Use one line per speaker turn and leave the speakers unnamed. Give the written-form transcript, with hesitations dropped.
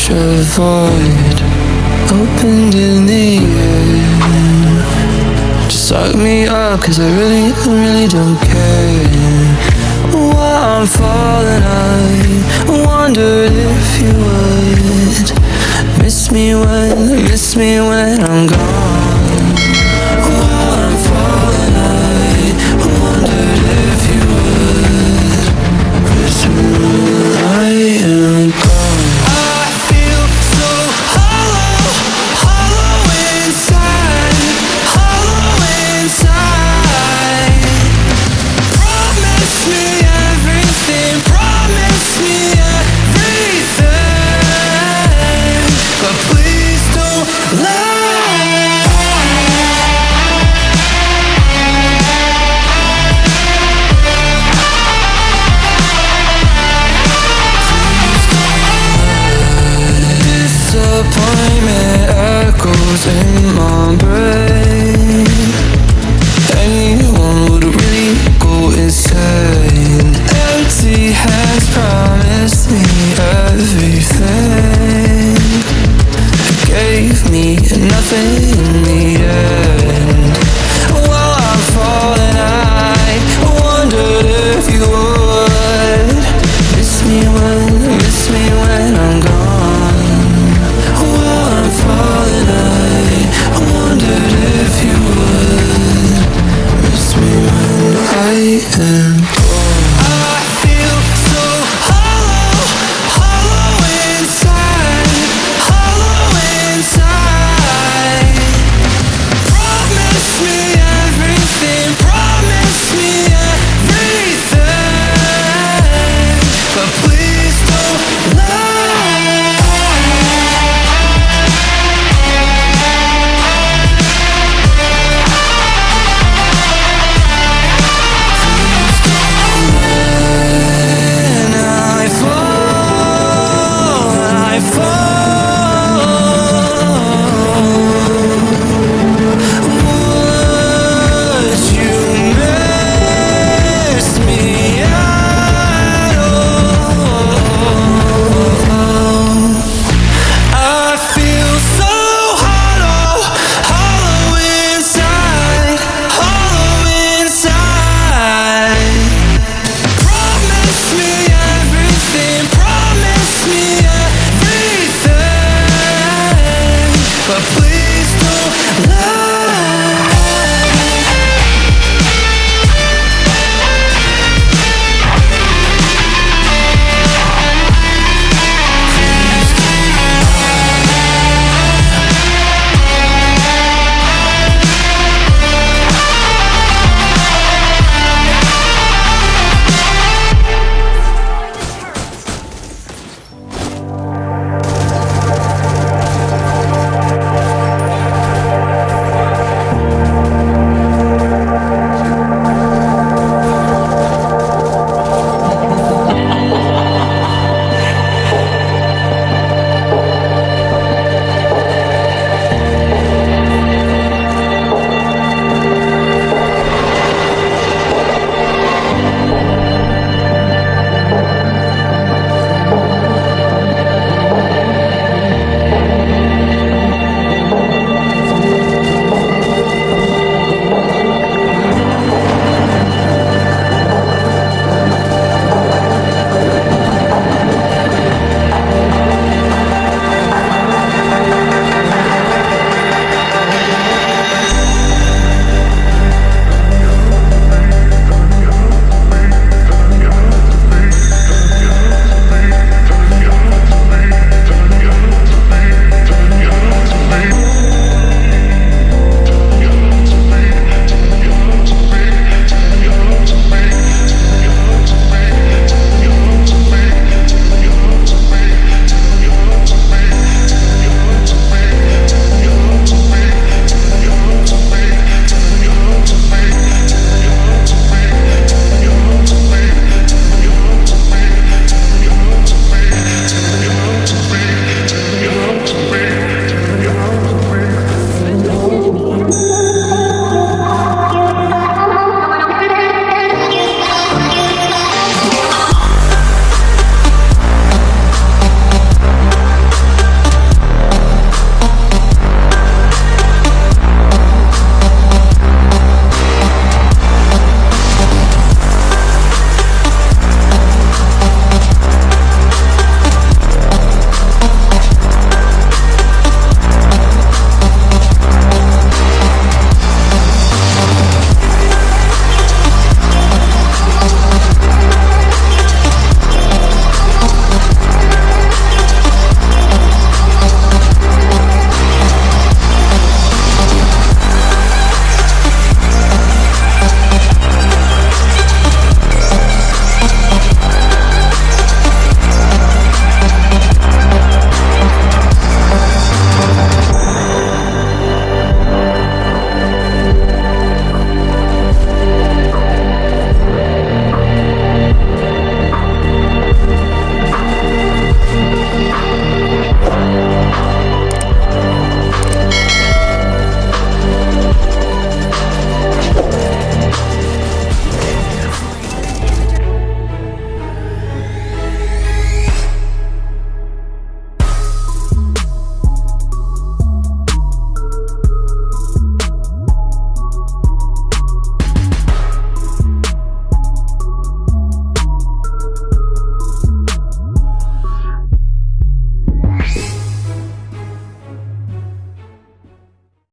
such a void opened in the air. Just suck me up, cause I really don't care. While I'm falling, I wondered if you would miss me when I'm gone. While I'm falling, I wondered if you would miss me when I am gone. I feel so hollow, hollow inside, hollow inside. Promise me everything, promise me everything, but please don't lie. Disappointment echoes in my brain. Anyone would really go insane. Empty hands promised me everything, gave me nothing in the end. While I'm falling, I wondered if you would miss me when I'm gone. While I'm falling, I wondered if you would miss me when I am gone. I feel so hollow, hollow inside, hollow inside. Promise me everything, promise me everything, but please don't lie. But please don't lie.